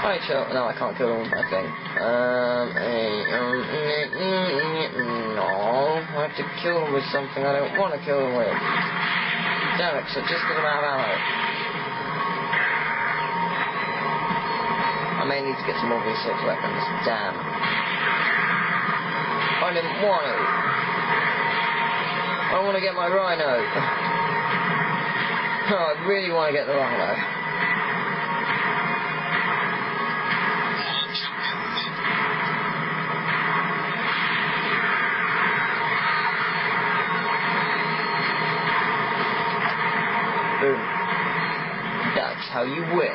Hi, chill. No, I can't kill them with my thing. No, I have to kill them with something I don't want to kill them with. Damn it, so just because I'm out of ammo. I may need to get some more of these sorts of weapons. Damn. I didn't want to. I want to get my rhino. Oh, I really want to get the rhino. Boom. That's how you win.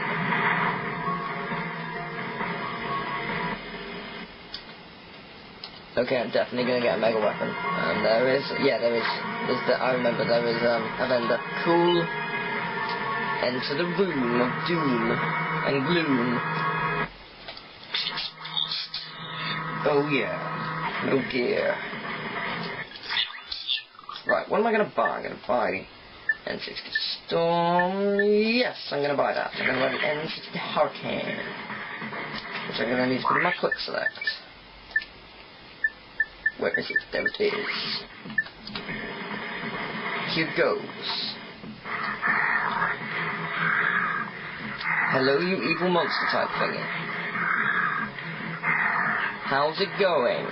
Okay, I'm definitely gonna get a mega weapon. And there is, I remember there is a vendor. Cool. Enter the room of doom and gloom. Oh yeah. Oh dear. Right, what am I gonna buy? I'm gonna buy N60 Storm. Yes, I'm gonna buy that. I'm gonna buy the N60 Hurricane, which I'm gonna need to put in my quick select. Where is it? There it is. Here goes. Hello, you evil monster type thingy. How's it going?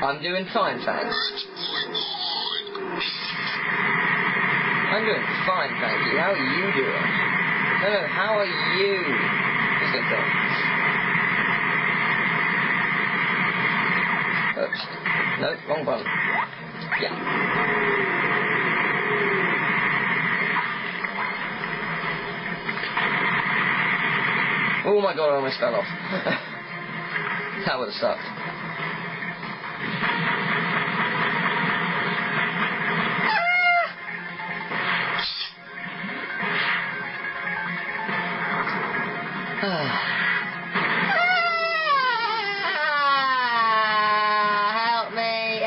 I'm doing fine, thanks. I'm doing fine, thank you. How are you doing? No, how are you? Just gonna kill him. Oops. No, wrong button. Yeah. Oh my god, I almost fell off. That would have sucked. Help me!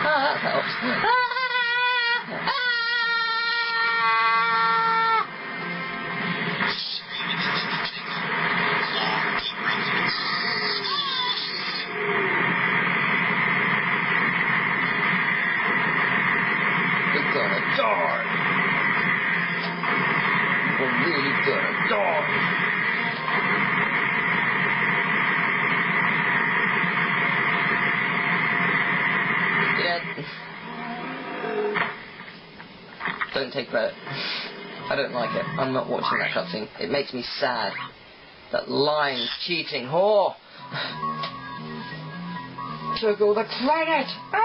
That helps. We're gonna die. We're really gonna die. Yeah. Don't take credit. I don't like it. I'm not watching that cutscene. It makes me sad. That lying, cheating whore took all the credit. Ah!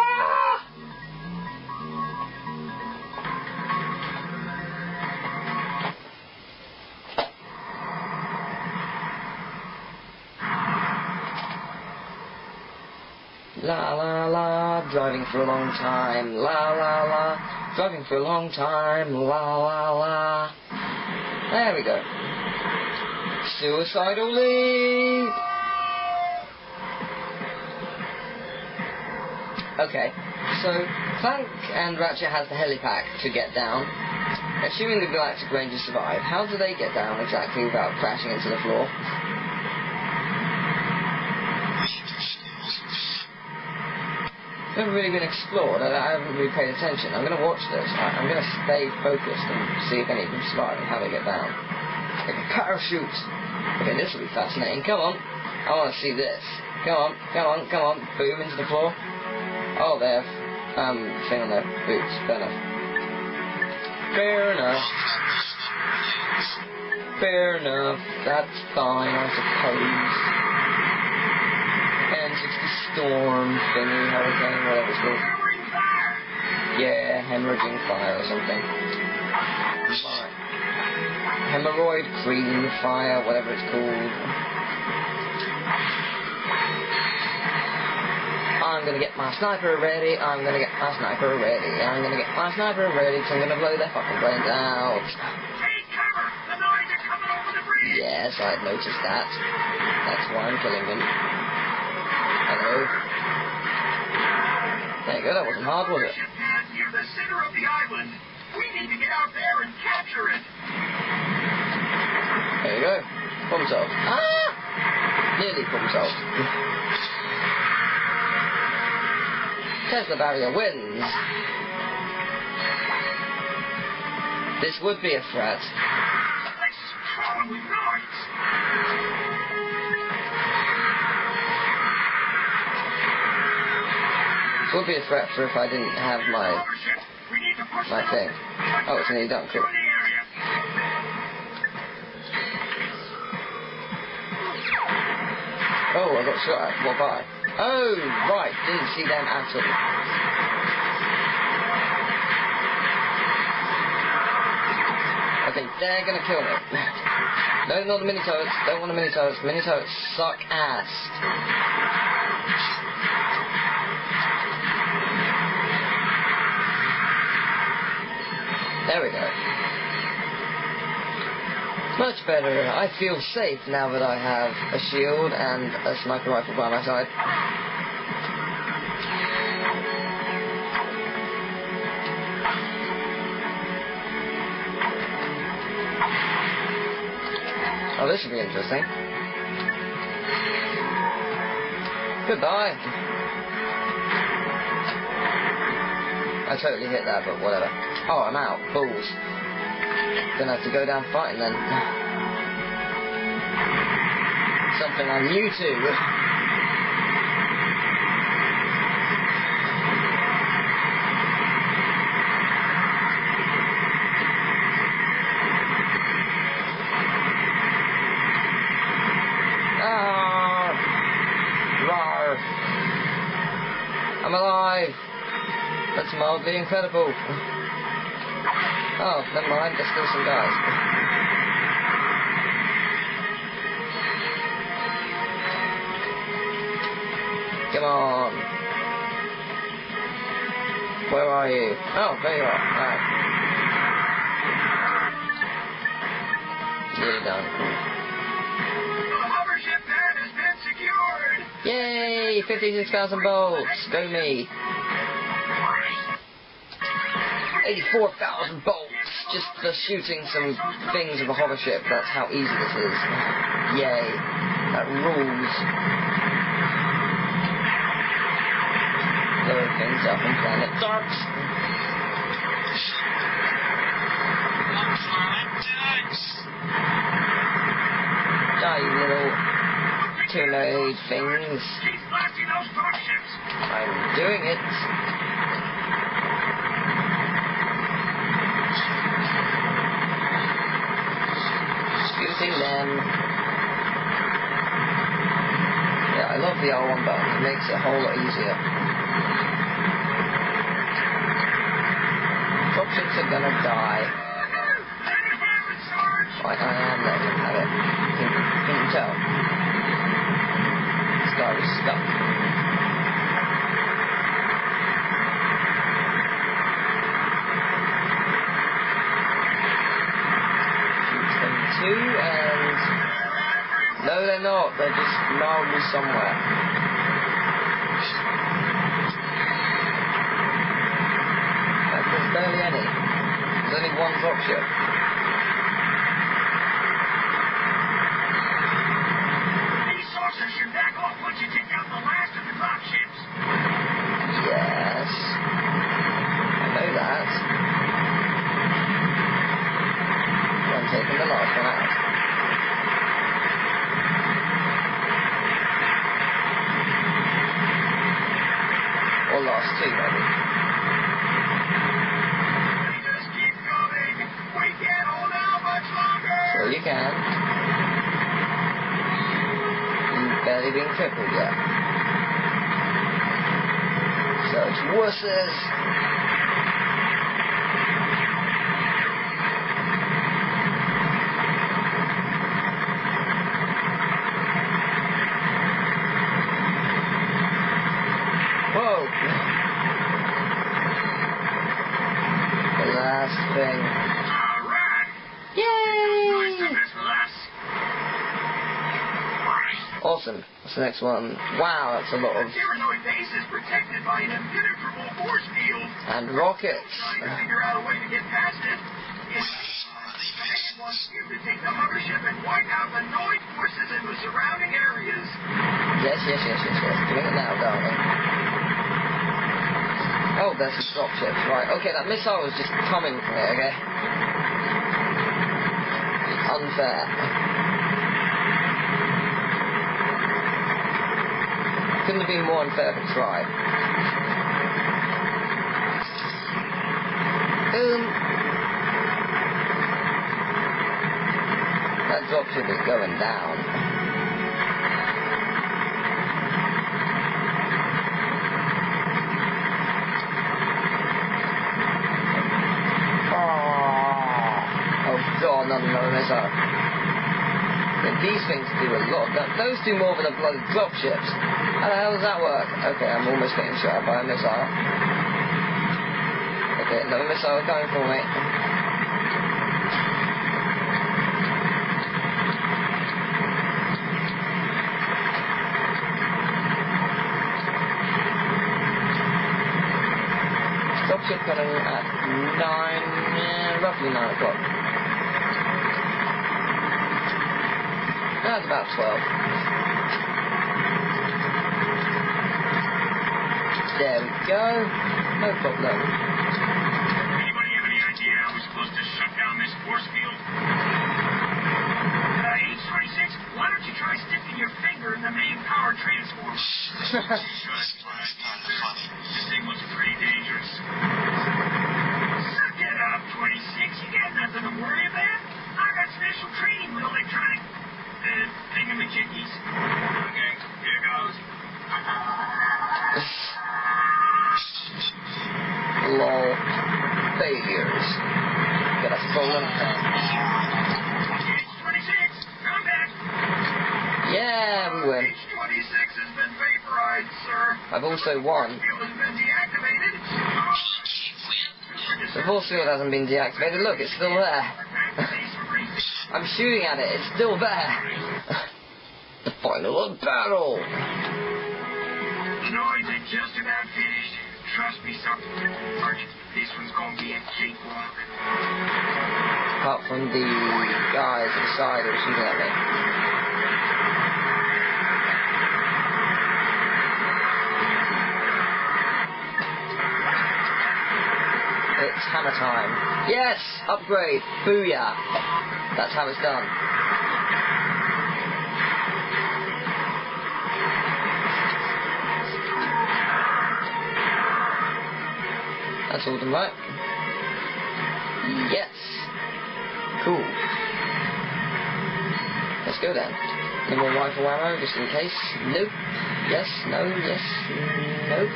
La la la, driving for a long time. La la la, driving for a long time. La la la. There we go. Suicidal leap. Okay, so Clank and Ratchet has the helipack to get down. Assuming the Galactic Rangers survive, how do they get down exactly without crashing into the floor? Never really been explored. I haven't really paid attention. I'm going to watch this. I'm going to stay focused and see if any of them survive and how they get down. Like a parachute. Okay, this will be fascinating. Come on. I want to see this. Come on, come on, come on. Boom into the floor. Oh, they have thing on their boots. Fair enough. Fair enough. Fair enough. That's fine, I suppose. N60 Storm thingy, hurricane, whatever it's called. Yeah, hemorrhaging fire or something. Fire. Hemorrhoid cream fire, whatever it's called. I'm gonna get my sniper ready. I'm gonna get my sniper ready. I'm gonna get my sniper ready, so I'm gonna blow their fucking brains out. Yes, I've noticed that. That's why I'm killing them. Hello. go. That wasn't hard, was it? Near the center of the island. We need to get out there and capture it. There you go. Problem solved. Ah! Nearly problem solved. Tesla barrier wins. This would be a threat. This would be a threat for if I didn't have my thing. Oh, it's nearly done. Cool. Oh, I got shot at. What by? Oh, right. Didn't see them at all. Okay, they're gonna kill me. No, not the mini toads. Don't want the mini toads. Mini toads suck ass. There we go. Much better. I feel safe now that I have a shield and a sniper rifle by my side. Oh, this should be interesting. Goodbye. I totally hit that, but whatever. Oh, I'm out. Balls. Gonna have to go down fighting then. Something I'm new to. I'm alive! That's mildly incredible. Oh, never mind, there's still some guys. Come on. Where are you? Oh, there you are. Alright. Nearly done. Yay! 56,000 bolts! Go me! 84,000 bolts! Just for shooting some things of a hover ship. That's how easy this is. Yay. That rules. Blow things up on planet Darks. Die, you little two-legged things. I'm doing it. Shooting them. Yeah, I love the R1 button. It makes it a whole lot easier. Dropships are gonna die. Right, I am letting them have it. You can tell. This guy was stuck. And no, they're not. They're just mildly somewhere. There's barely any. There's only one dropship. These saucers should back off once you take out the last of the dropships. Yes, I know that. Taking the last one out. Or last two, maybe. Just keep going. We can't hold out much longer. Sure you can. You've barely been crippled yet. Such wusses. Thing. Yay! Awesome. What's the next next one. Wow, that's a lot of... Terranoid base is protected by an impenetrable force field. And rockets. Trying to figure out a way to get past it. Wants you to take the mothership and wipe out the Noid forces in the surrounding areas. Yes. Doing it now, darling. Oh, there's some dropships. Right, okay, that missile was just coming from it, okay? Unfair. Couldn't have been more unfair if it tried. That dropship is going down. Oh god, not another missile. Yeah, these things do a lot. Those do more than the bloody dropships. How the hell does that work? Okay, I'm almost getting shot by a missile. Okay, another missile coming for me. Dropship coming at 9, roughly 9 o'clock. That's about 12. There we go. No problem. Anybody have any idea how we're supposed to shut down this force field? H-26, why don't you try sticking your finger in the main power transformer? This thing looks pretty dangerous. Suck it up, 26. You got nothing to worry about. I got special training with electronic thingamajiggies. Okay, here goes. Lol. Failures. Got a stolen pen. H-26, come back. Yeah, we win. H-26 has been vaporized, sir. I've also won. The force field has been deactivated. The force field hasn't been deactivated. Look, it's still there. I'm shooting at it. It's still there. The final battle. The noise is just about finished. Trust me, Sergeant. This one's gonna be a cakewalk. Apart from the guys inside who are shooting at me. It's hammer time. Yes! Upgrade! Booyah! That's how it's done. That's all done right. Yes! Cool. Let's go then. No more rifle ammo, just in case. Nope. Yes, no, yes, nope.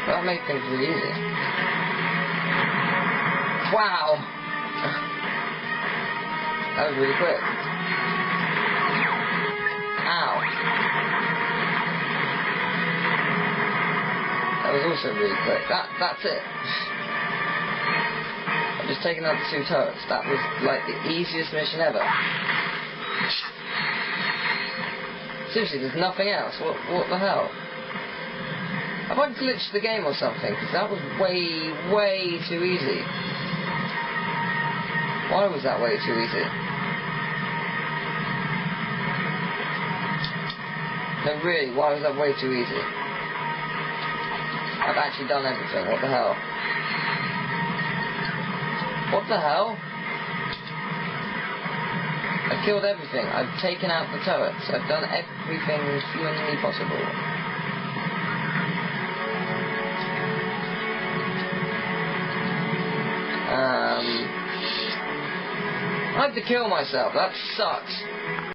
Well, that made things really easy. Wow! That was really quick. Ow. That was also really quick. That's it. I've just taken out the 2 turrets. That was like the easiest mission ever. Seriously, there's nothing else. What the hell? Have I glitched the game or something? Because that was way too easy. Why was that way too easy? No, really, why was that way too easy? I've actually done everything. What the hell? What the hell? I've killed everything. I've taken out the turrets. I've done everything humanly possible. I had to kill myself. That sucks.